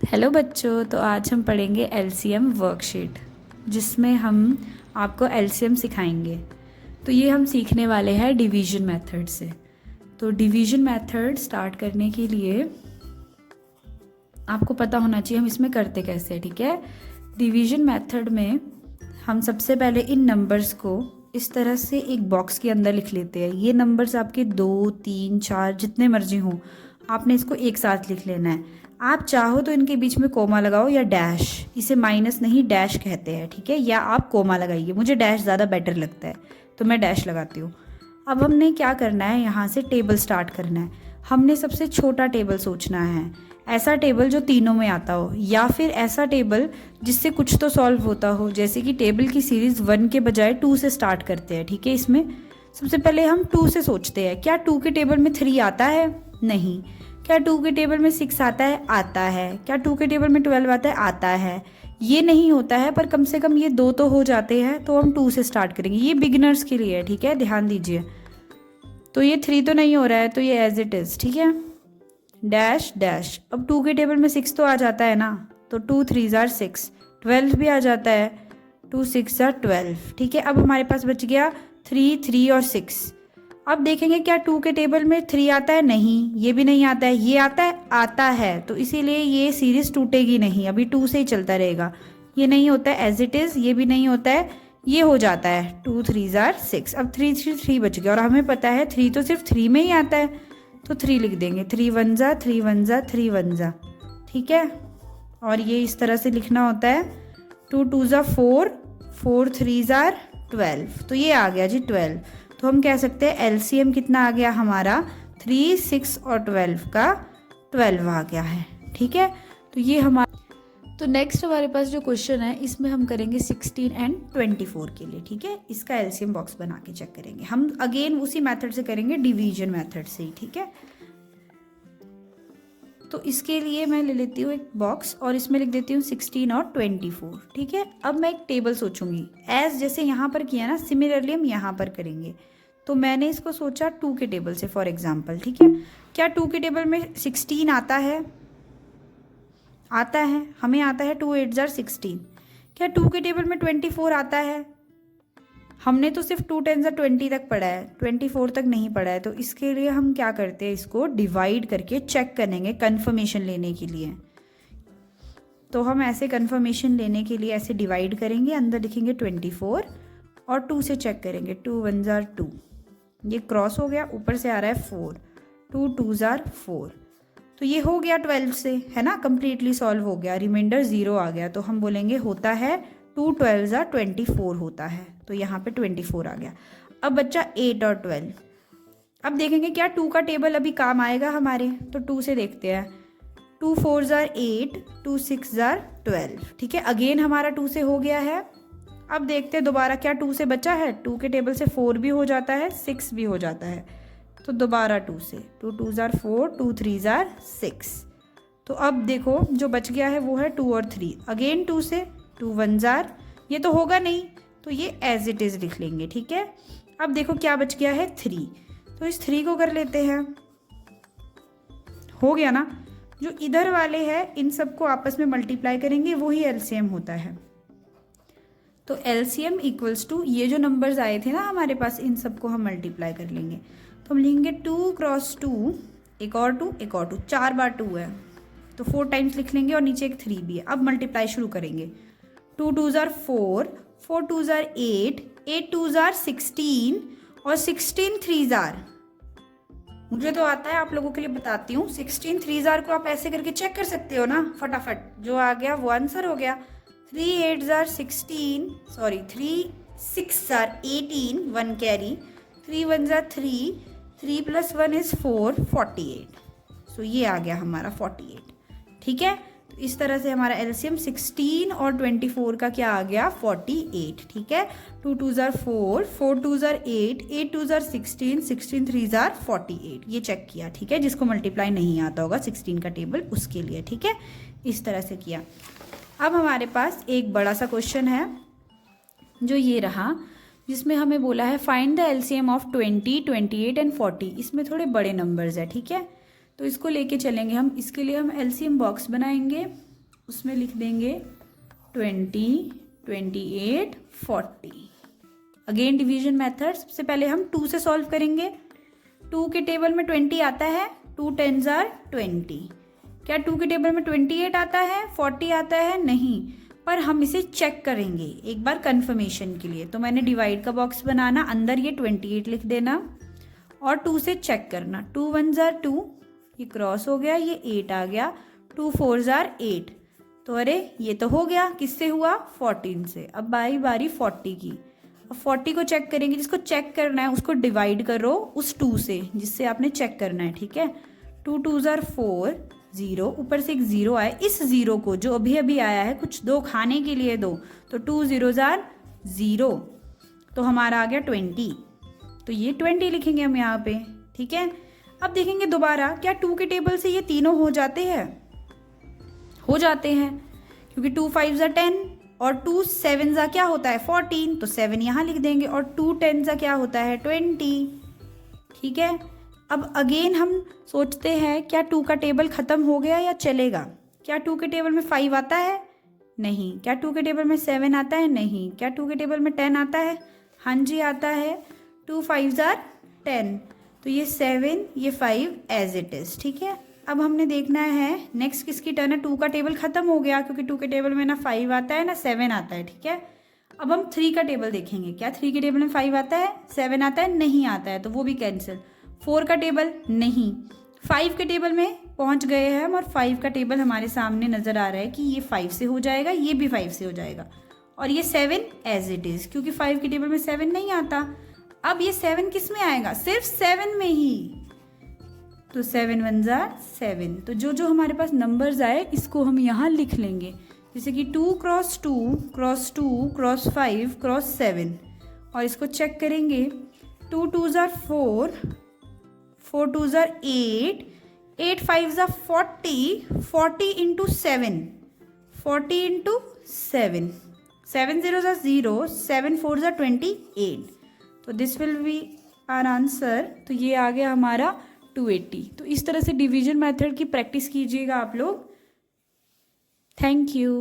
Hello बच्चों, तो आज हम पढ़ेंगे एलसीएम वर्कशीट जिसमें हम आपको एलसीएम सिखाएंगे। तो ये हम सीखने वाले हैं डिवीजन मेथड से। तो डिवीजन मेथड स्टार्ट करने के लिए आपको पता होना चाहिए हम इसमें करते कैसे हैं, ठीक है। डिवीजन मेथड में हम सबसे पहले इन नंबर्स को इस तरह से एक बॉक्स के अंदर लिख लेते हैं। ये नंबर्स आपके 2, 3, 4 जितने मर्जी हों, आपने इसको एक साथ लिख लेना है। आप चाहो तो इनके बीच में कोमा लगाओ या डैश, इसे माइनस नहीं डैश कहते हैं, ठीक है। या आप कोमा लगाइए, मुझे डैश ज़्यादा बेटर लगता है तो मैं डैश लगाती हूँ। अब हमने क्या करना है, यहाँ से टेबल स्टार्ट करना है। हमने सबसे छोटा टेबल सोचना है, ऐसा टेबल जो तीनों में आता हो, या फिर ऐसा टेबल जिससे कुछ तो सॉल्व होता हो। जैसे कि टेबल की सीरीज़ 1 के बजाय 2 से स्टार्ट करते हैं, ठीक है। इसमें सबसे पहले हम 2 से सोचते हैं। क्या 2 के टेबल में 3 आता है? नहीं। क्या 2 के टेबल में 6 आता है? आता है। क्या 2 के टेबल में 12 आता है? आता है। ये नहीं होता है, पर कम से कम ये 2 तो हो जाते हैं, तो हम 2 से स्टार्ट करेंगे। ये बिगिनर्स के लिए है, ठीक है, ध्यान दीजिए। तो ये 3 तो नहीं हो रहा है, तो ये एज इट इज़, ठीक है, डैश डैश। अब 2 के टेबल में 6 तो आ जाता है ना, तो 2 3 जार 6, 12 भी आ जाता है, 2 6 जार 12, ठीक है। अब हमारे पास बच गया 3 3 और 6। अब देखेंगे क्या 2 के टेबल में 3 आता है? नहीं। ये भी नहीं आता है। ये आता है? आता है। तो इसीलिए ये सीरीज टूटेगी नहीं, अभी 2 से ही चलता रहेगा। ये नहीं होता है एज इट इज़, ये भी नहीं होता है, ये हो जाता है 2 3 जार 6। अब 3 3 3 बच गया, और हमें पता है 3 तो सिर्फ 3 में ही आता है, तो 3 लिख देंगे। 3 1 जा 3 1 जा 3 1 जा, ठीक है। और ये इस तरह से लिखना होता है 2 2 जा 4 4 3 जार 12, तो ये आ गया जी 12। तो हम कह सकते हैं एलसीएम कितना आ गया हमारा, 3 6 और 12 का 12 आ गया है, ठीक है। तो ये हमारा, तो नेक्स्ट हमारे पास जो क्वेश्चन है इसमें हम करेंगे 16 एंड 24 के लिए, ठीक है। इसका एलसीएम बॉक्स बना के चेक करेंगे हम। अगेन उसी मेथड से करेंगे, डिवीजन मेथड से ही, ठीक है। तो इसके लिए मैं ले लेती हूँ एक बॉक्स और इसमें लिख देती हूँ 16 और 24, ठीक है। अब मैं एक टेबल सोचूंगी, एज जैसे यहाँ पर किया ना, सिमिलरली हम यहाँ पर करेंगे। तो मैंने इसको सोचा 2 के टेबल से, फॉर एग्जाम्पल, ठीक है। क्या 2 के टेबल में 16 आता है? आता है, हमें आता है 2 8 जार 16। क्या 2 के टेबल में 24 आता है? हमने तो सिर्फ 2 10 जार 20 तक पढ़ा है, 24 तक नहीं पढ़ा है। तो इसके लिए हम क्या करते हैं, इसको डिवाइड करके चेक करेंगे कंफर्मेशन लेने के लिए। तो हम ऐसे कंफर्मेशन लेने के लिए ऐसे डिवाइड करेंगे, अंदर लिखेंगे 24 और 2 से चेक करेंगे। 2 1 जार 2, ये क्रॉस हो गया, ऊपर से आ रहा है 4, 2 2 जार 4, तो ये हो गया 12 से, है ना, कंप्लीटली सॉल्व हो गया, रिमाइंडर 0 आ गया। तो हम बोलेंगे होता है 2 12 जार 24 होता है, तो यहाँ पे 24 आ गया। अब बच्चा 8 और 12। अब देखेंगे क्या 2 का टेबल अभी काम आएगा हमारे, तो 2 से देखते हैं। 2 4 जार 8, 2 6 जार 12, ठीक है। अगेन हमारा 2 से हो गया है। अब देखते हैं दोबारा क्या 2 से बचा है। 2 के टेबल से 4 भी हो जाता है, 6 भी हो जाता है, तो दोबारा 2 से। 2 2 जार 4, 2 3 जार 6। तो अब देखो जो बच गया है वो है 2 और 3। अगेन 2 से, 2 1 जार, ये तो होगा नहीं, तो ये एज इट इज़ लिख लेंगे, ठीक है। अब देखो क्या बच गया है 3, तो इस 3 को कर लेते हैं, हो गया ना। जो इधर वाले हैं इन सबको आपस में मल्टीप्लाई करेंगे, वही एलसीएम होता है। तो एलसीएम इक्वल्स टू, ये जो नंबर्स आए थे ना हमारे पास, इन सबको हम मल्टीप्लाई कर लेंगे। तो हम लिखेंगे 2 क्रॉस 2, एक और 2 एक और 2, 4 बार 2 है, तो 4 टाइम्स लिख लेंगे, और नीचे एक 3 भी है। अब मल्टीप्लाई शुरू करेंगे। 2 2 जार 4, 4 2 जार 8, 8 2 जार 16, और 16 3 जार, मुझे तो आता है, आप लोगों के लिए बताती हूँ। 16 3 जार को आप ऐसे करके चेक कर सकते हो ना, फटाफट जो आ गया वो आंसर हो गया। 3 8 jar 16, sorry 3 6 jar 18, 1 carry, 3 1 jar 3, 3 + 1 is 4, 48। सो ये आ गया हमारा 48, ठीक है। तो इस तरह से हमारा एलसीएम 16 और 24 का क्या आ गया, 48, ठीक है। 2 2 जार 4, 4 2 जार 8, 8 2 जार 16, 16 3 जार 48, ये चेक किया, ठीक है। जिसको मल्टीप्लाई नहीं आता होगा 16 का टेबल, उसके लिए, ठीक है, इस तरह से किया। अब हमारे पास एक बड़ा सा क्वेश्चन है जो ये रहा, जिसमें हमें बोला है find the LCM of 20 28 and 40। इसमें थोड़े बड़े नंबर्स है, ठीक है, तो इसको लेके चलेंगे हम। इसके लिए हम एलसीएम बॉक्स बनाएंगे। उसमें लिख देंगे 20, 28, 40। अगेन डिवीजन मेथड, सबसे पहले हम 2 से सॉल्व करेंगे। 2 के टेबल में 20 आता है, 2 10s are 20। क्या 2 के टेबल में 28 आता है, 40 आता है? नहीं, पर हम इसे चेक करेंगे एक बार कंफर्मेशन के लिए। तो मैंने डिवाइड का बॉक्स बनाना, अंदर ये 28 लिख देना और 2 से चेक करना। 2 1s are 2, ये क्रॉस हो गया, ये 8 आ गया। 2 4s are 8, तो अरे ये तो हो गया, किससे हुआ? 14 से। अब बारी 40 की। अब 40 को चेक करेंगे, जिसको चेक करना है उसको डिवाइड करो उस 2 से जिससे आपने चेक करना है, ठीक है। 2 2s are 4, 0, ऊपर से एक 0 आया, इस 0 को जो अभी अभी आया है कुछ दो खाने के लिए दो, तो 2 0s are 0, तो हमारा आ गया 20। तो ये 20 लिखेंगे हम यहाँ पे, ठीक है। अब देखेंगे दोबारा, क्या 2 के टेबल से ये तीनों हो जाते हैं? हो जाते हैं, क्योंकि 2 5s are 10 और 2 7s are क्या होता है? 14, तो 7 यहाँ लिख देंगे और 2 10s are क्या होता है? 20, ठीक है। अब अगेन हम सोचते हैं क्या 2 का टेबल ख़त्म हो गया या चलेगा? क्या 2 के टेबल में 5 आता है? नहीं। क्या 2 के टेबल में 7 आता है? नहीं। क्या 2 के टेबल में 10 आता है? हाँ जी आता है। 2 5s are 10, तो ये 7 ये 5 एज इट इज़, ठीक है। अब हमने देखना है नेक्स्ट किसकी टर्न है। 2 का टेबल ख़त्म हो गया क्योंकि 2 के टेबल में ना 5 आता है ना 7 आता है, ठीक है। अब हम 3 का टेबल देखेंगे, क्या 3 के टेबल में 5 आता है? 7 आता है? नहीं आता है, तो वो भी कैंसिल। 4 का टेबल नहीं। 5 के टेबल में पहुंच गए हैं हम और 5 का टेबल हमारे सामने नज़र आ रहा है कि ये 5 से हो जाएगा, ये भी 5 से हो जाएगा और ये 7 एज इट इज़, क्योंकि 5 के टेबल में 7 नहीं आता। अब ये 7 किस में आएगा? सिर्फ 7 में ही, तो 7 1s are 7। तो जो जो हमारे पास नंबर्स आए इसको हम यहाँ लिख लेंगे, जैसे कि 2 क्रॉस 2 क्रॉस 2 क्रॉस 5 क्रॉस 7, और इसको चेक करेंगे। 2 2s are 4, 4 2s are 8, 8 5s are 40, 40 into 7, 40 into 7, 7 0s are 0, 7 4s are 28, तो this will be our answer. तो ये आ गया हमारा 280। तो इस तरह से डिवीजन मेथड की प्रैक्टिस कीजिएगा आप लोग। Thank you.